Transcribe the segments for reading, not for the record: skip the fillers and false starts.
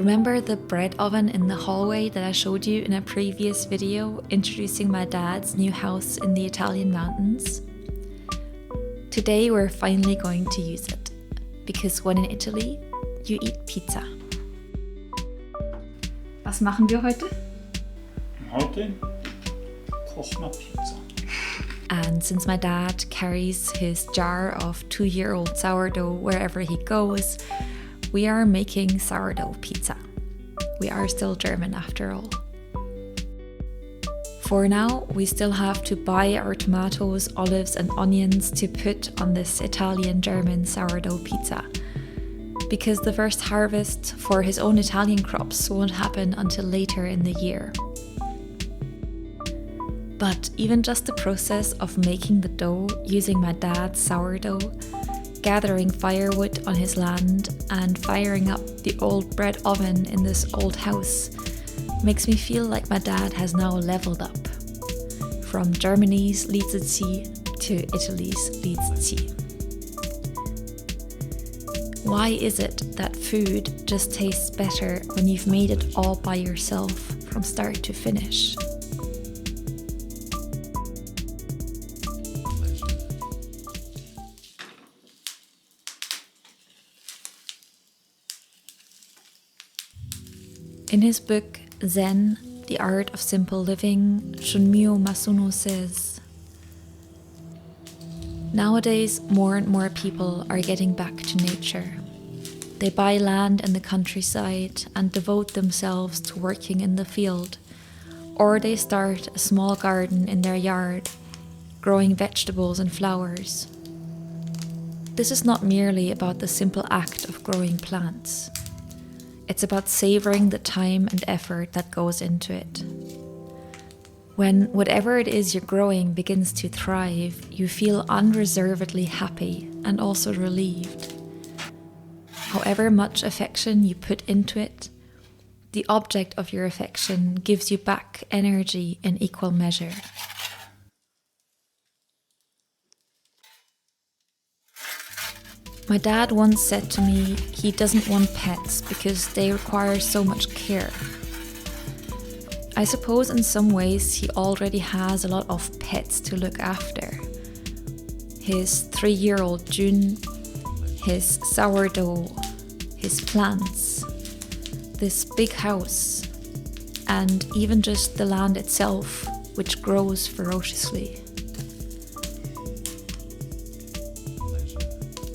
Remember the bread oven in the hallway that I showed you in a previous video introducing my dad's new house in the Italian mountains? Today we're finally going to use it, because when in Italy, you eat pizza. Was machen wir heute? Heute kochen wir Pizza. And since my dad carries his jar of 2-year-old sourdough wherever he goes, we are making sourdough pizza. We are still German after all. For now, we still have to buy our tomatoes, olives and onions to put on this Italian-German sourdough pizza, because the first harvest for his own Italian crops won't happen until later in the year. But even just the process of making the dough using my dad's sourdough, gathering firewood on his land and firing up the old bread oven in this old house makes me feel like my dad has now leveled up from Germany's Liedzee to Italy's Liedzee. Why is it that food just tastes better when you've made it all by yourself from start to finish? In his book Zen, The Art of Simple Living, Shunmyo Masuno says, "Nowadays, more and more people are getting back to nature. They buy land in the countryside and devote themselves to working in the field, or they start a small garden in their yard, growing vegetables and flowers. This is not merely about the simple act of growing plants. It's about savoring the time and effort that goes into it. When whatever it is you're growing begins to thrive, you feel unreservedly happy and also relieved. However much affection you put into it, the object of your affection gives you back energy in equal measure." My dad once said to me he doesn't want pets because they require so much care. I suppose in some ways he already has a lot of pets to look after. His 3-year-old June, his sourdough, his plants, this big house, and even just the land itself, which grows ferociously.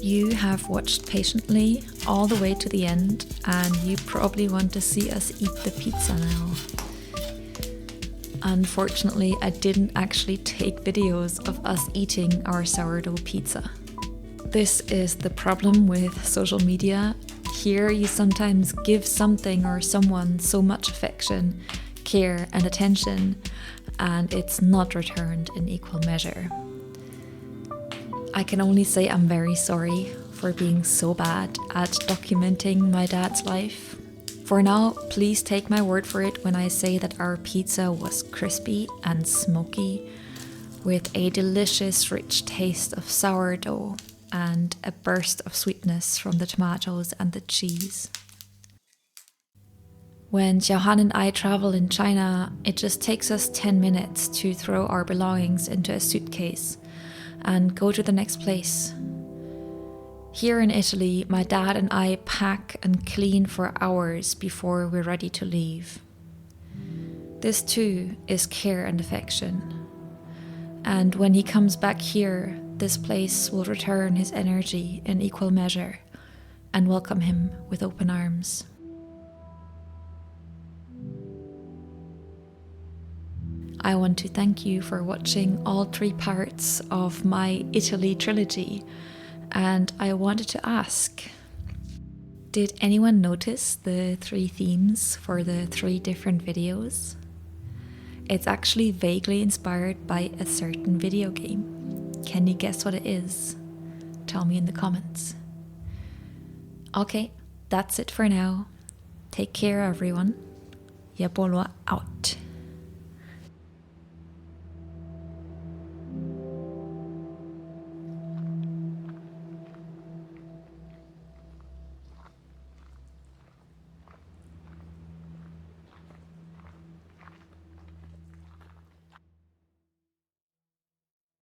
You have watched patiently all the way to the end, and you probably want to see us eat the pizza now. Unfortunately, I didn't actually take videos of us eating our sourdough pizza. This is the problem with social media. Here you sometimes give something or someone so much affection, care and attention, and it's not returned in equal measure. I can only say I'm very sorry for being so bad at documenting my dad's life. For now, please take my word for it when I say that our pizza was crispy and smoky, with a delicious rich taste of sourdough and a burst of sweetness from the tomatoes and the cheese. When Xiaohan and I travel in China, it just takes us 10 minutes to throw our belongings into a suitcase and go to the next place. Here in Italy, my dad and I pack and clean for hours before we're ready to leave. This too is care and affection. And when he comes back here, this place will return his energy in equal measure and welcome him with open arms. I want to thank you for watching all 3 parts of my Italy trilogy, and I wanted to ask, did anyone notice the 3 themes for the 3 different videos? It's actually vaguely inspired by a certain video game. Can you guess what it is? Tell me in the comments. Okay, that's it for now. Take care everyone. Yepolwa out.